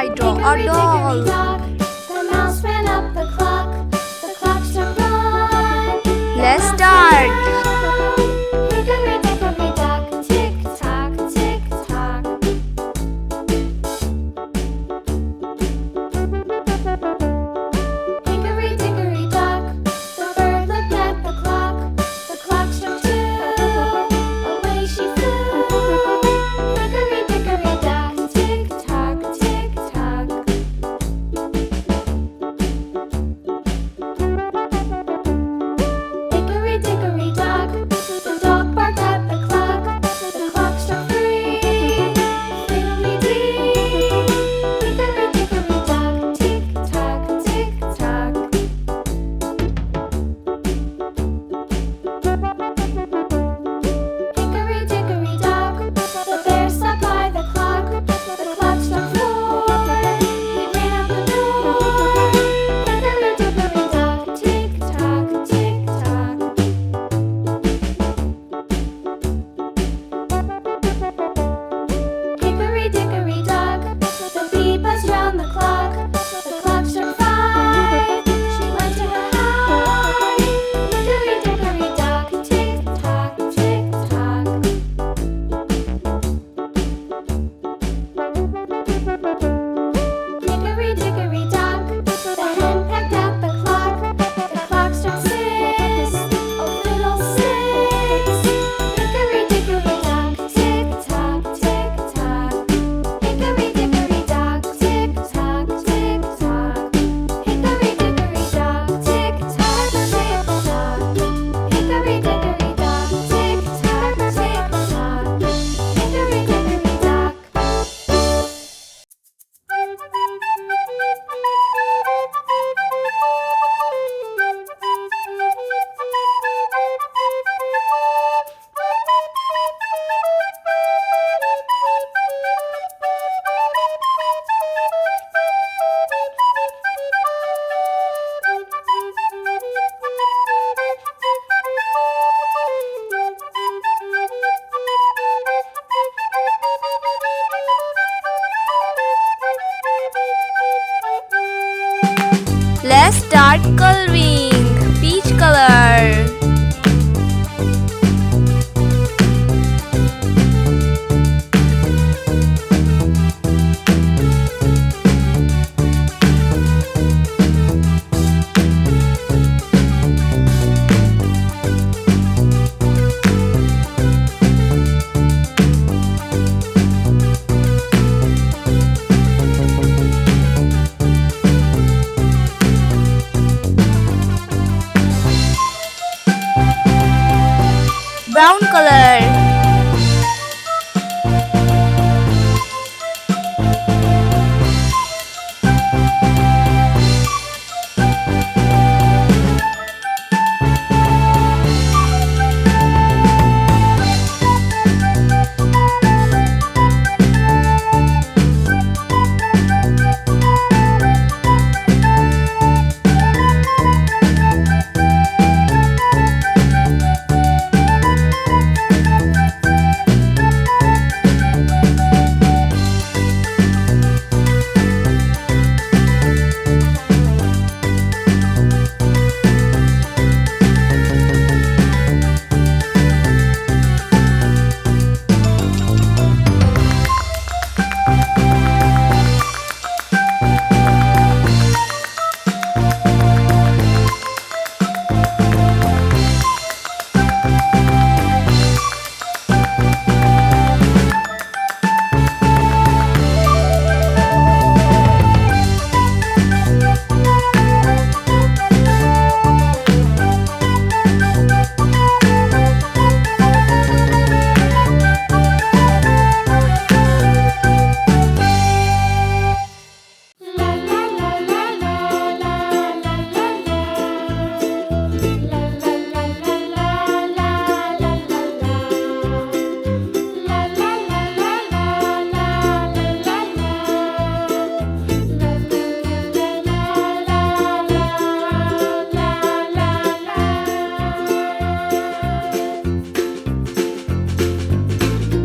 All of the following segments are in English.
I draw a doll. The mouse ran up the clock struck one. Let's start. Hickory dickory dock, tick tock, tick tock. Hickory dickory dock, the bird looked at the clock struck two. Away she flew. Hickory dickory dock, tick tock, tick tock. Hickory dickory dock, the dog barked at the clock struck three. Fiddly-dee, hickory dickory dock, tick tock, tick tock. Hickory dickory dock, the bear sat by the clock struck four. He ran out the door. Hickory dickory dock, tick tock, tick tock. Hickory dickory dock, the bee buzzed round the clock struck five. She went to her hive. Hickory dickory dock, tick tock, tick tock. Hickory dickory dock, the hen pecked at the clock struck six. Oh fiddlesticks. Hickory dickory dock, tick tock, tick tock. Hickory dickory dock, tick tock, tick tock. Hickory dickory dock, tick tock, tick tock. Hickory dickory dock, tick tock, tick tock. Hickory dickory dock. Let's start coloring. Peach color. Brown color.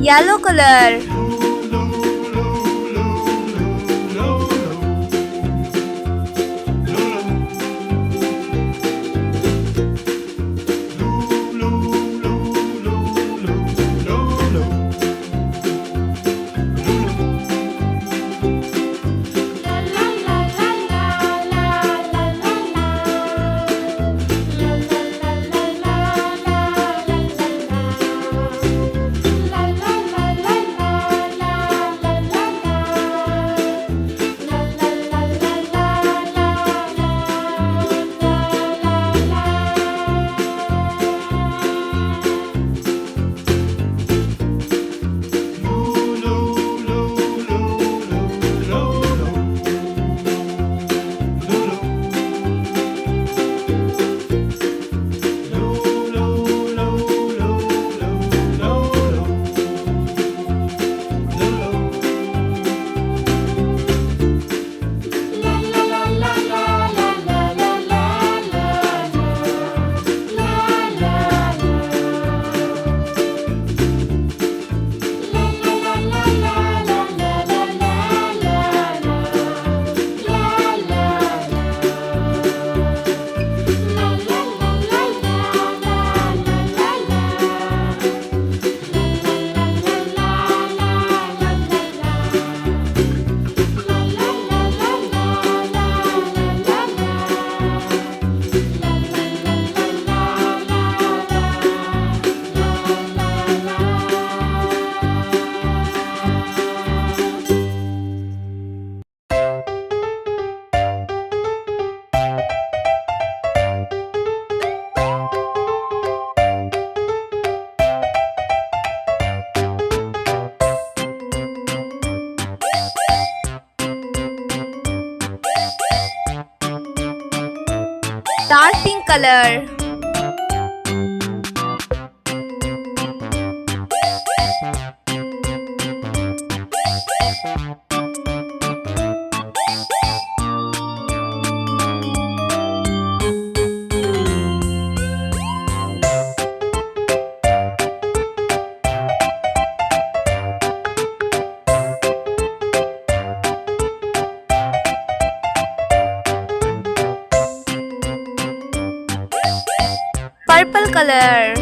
Yellow color. Pink color. Purple color.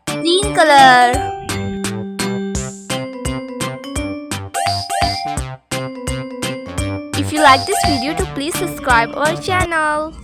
Green color. If you like this video, to please subscribe our channel.